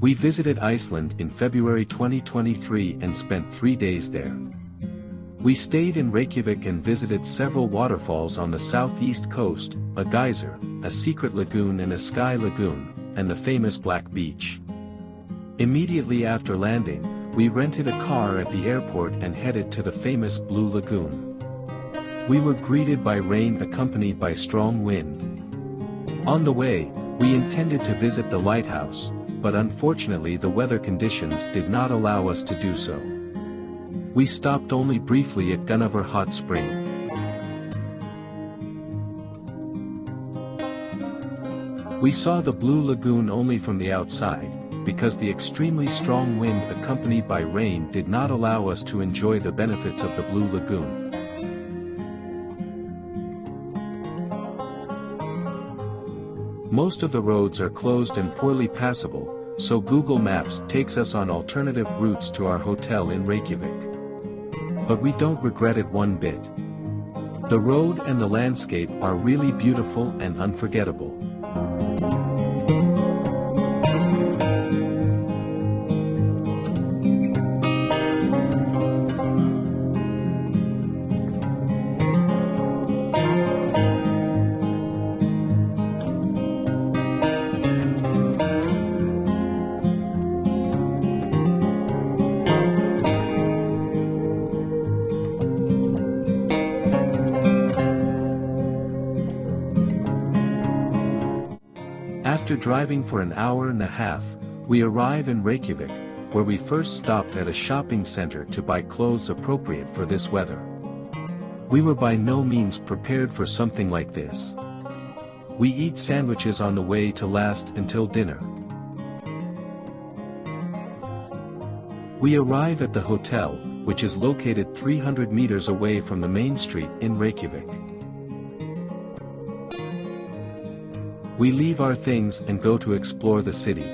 We visited Iceland in February 2023 and spent 3 days there. We stayed in Reykjavik and visited several waterfalls on the southeast coast, a geyser, a secret lagoon and a sky lagoon, and the famous Black Beach. Immediately after landing, we rented a car at the airport and headed to the famous Blue Lagoon. We were greeted by rain accompanied by strong wind. On the way, we intended to visit the lighthouse, but unfortunately the weather conditions did not allow us to do so. We stopped only briefly at Gunnover Hot Spring. We saw the Blue Lagoon only from the outside, because the extremely strong wind accompanied by rain did not allow us to enjoy the benefits of the Blue Lagoon. Most of the roads are closed and poorly passable, so Google Maps takes us on alternative routes to our hotel in Reykjavik. But we don't regret it one bit. The road and the landscape are really beautiful and unforgettable. After driving for an hour and a half, we arrive in Reykjavik, where we first stopped at a shopping center to buy clothes appropriate for this weather. We were by no means prepared for something like this. We eat sandwiches on the way to last until dinner. We arrive at the hotel, which is located 300 meters away from the main street in Reykjavik. We leave our things and go to explore the city.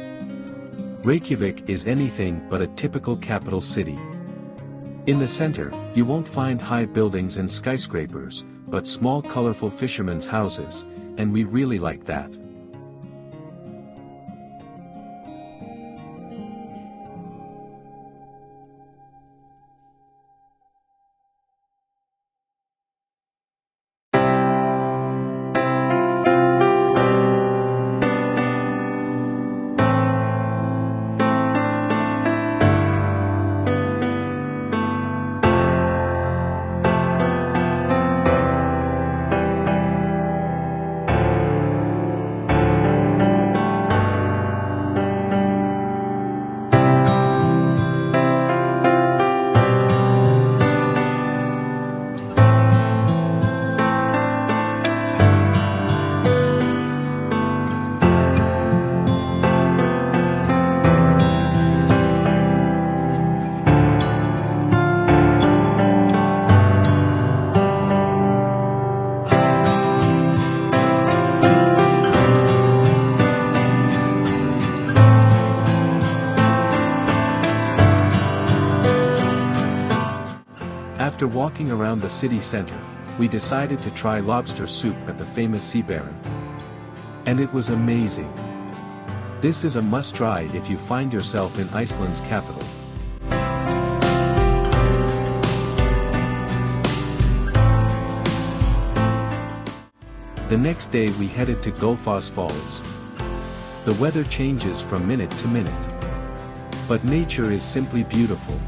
Reykjavik is anything but a typical capital city. In the center, you won't find high buildings and skyscrapers, but small colorful fishermen's houses, and we really like that. After walking around the city center, we decided to try lobster soup at the famous Sea Baron. And it was amazing. This is a must-try if you find yourself in Iceland's capital. The next day we headed to Gullfoss Falls. The weather changes from minute to minute. But nature is simply beautiful.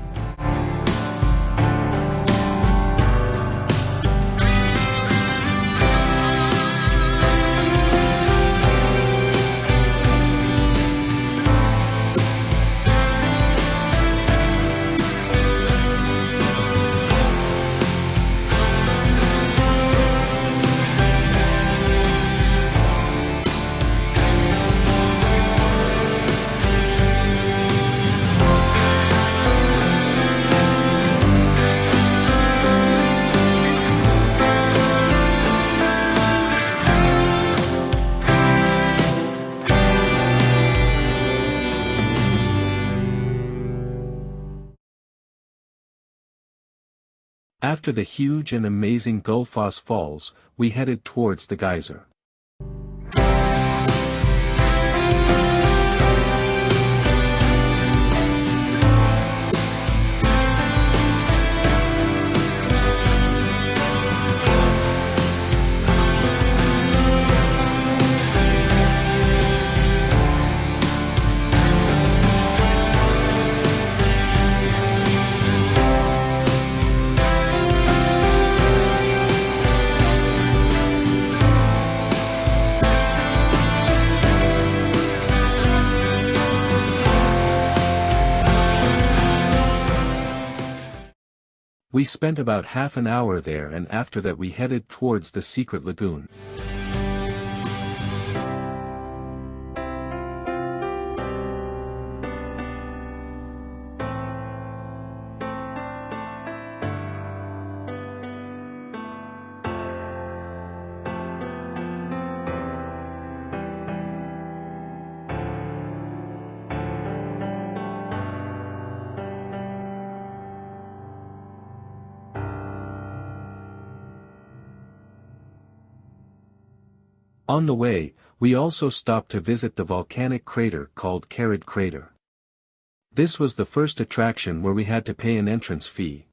After the huge and amazing Gullfoss Falls, we headed towards the geyser. We spent about half an hour there, and after that we headed towards the secret lagoon. On the way, we also stopped to visit the volcanic crater called Carrot Crater. This was the first attraction where we had to pay an entrance fee.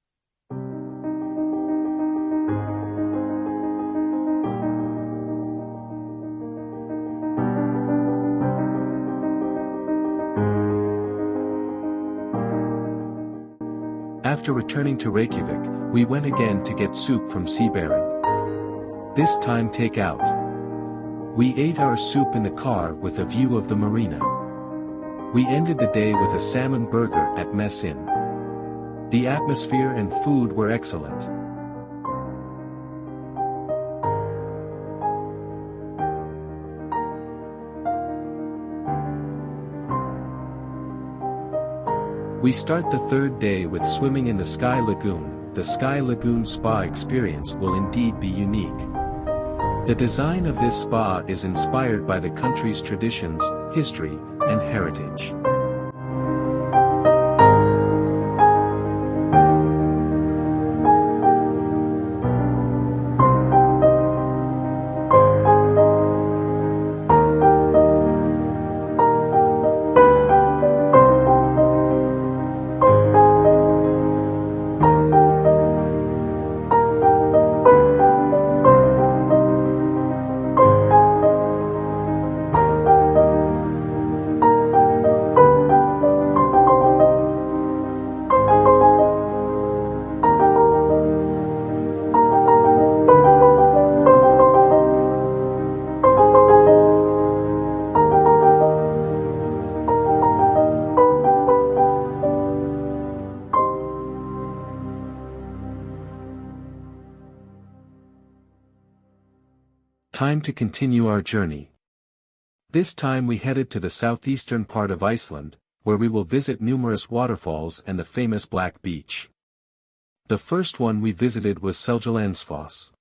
After returning to Reykjavik, we went again to get soup from Sea Baron. This time takeout. We ate our soup in the car with a view of the marina. We ended the day with a salmon burger at Mess Inn. The atmosphere and food were excellent. We start the third day with swimming in the Sky Lagoon. The Sky Lagoon spa experience will indeed be unique. The design of this spa is inspired by the country's traditions, history, and heritage. Time to continue our journey. This time we headed to the southeastern part of Iceland, where we will visit numerous waterfalls and the famous Black Beach. The first one we visited was Seljalandsfoss.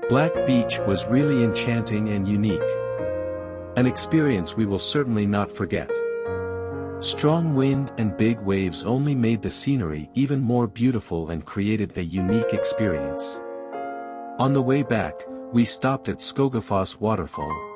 Black Beach was really enchanting and unique. An experience we will certainly not forget. Strong wind and big waves only made the scenery even more beautiful and created a unique experience. On the way back, we stopped at Skogafoss waterfall.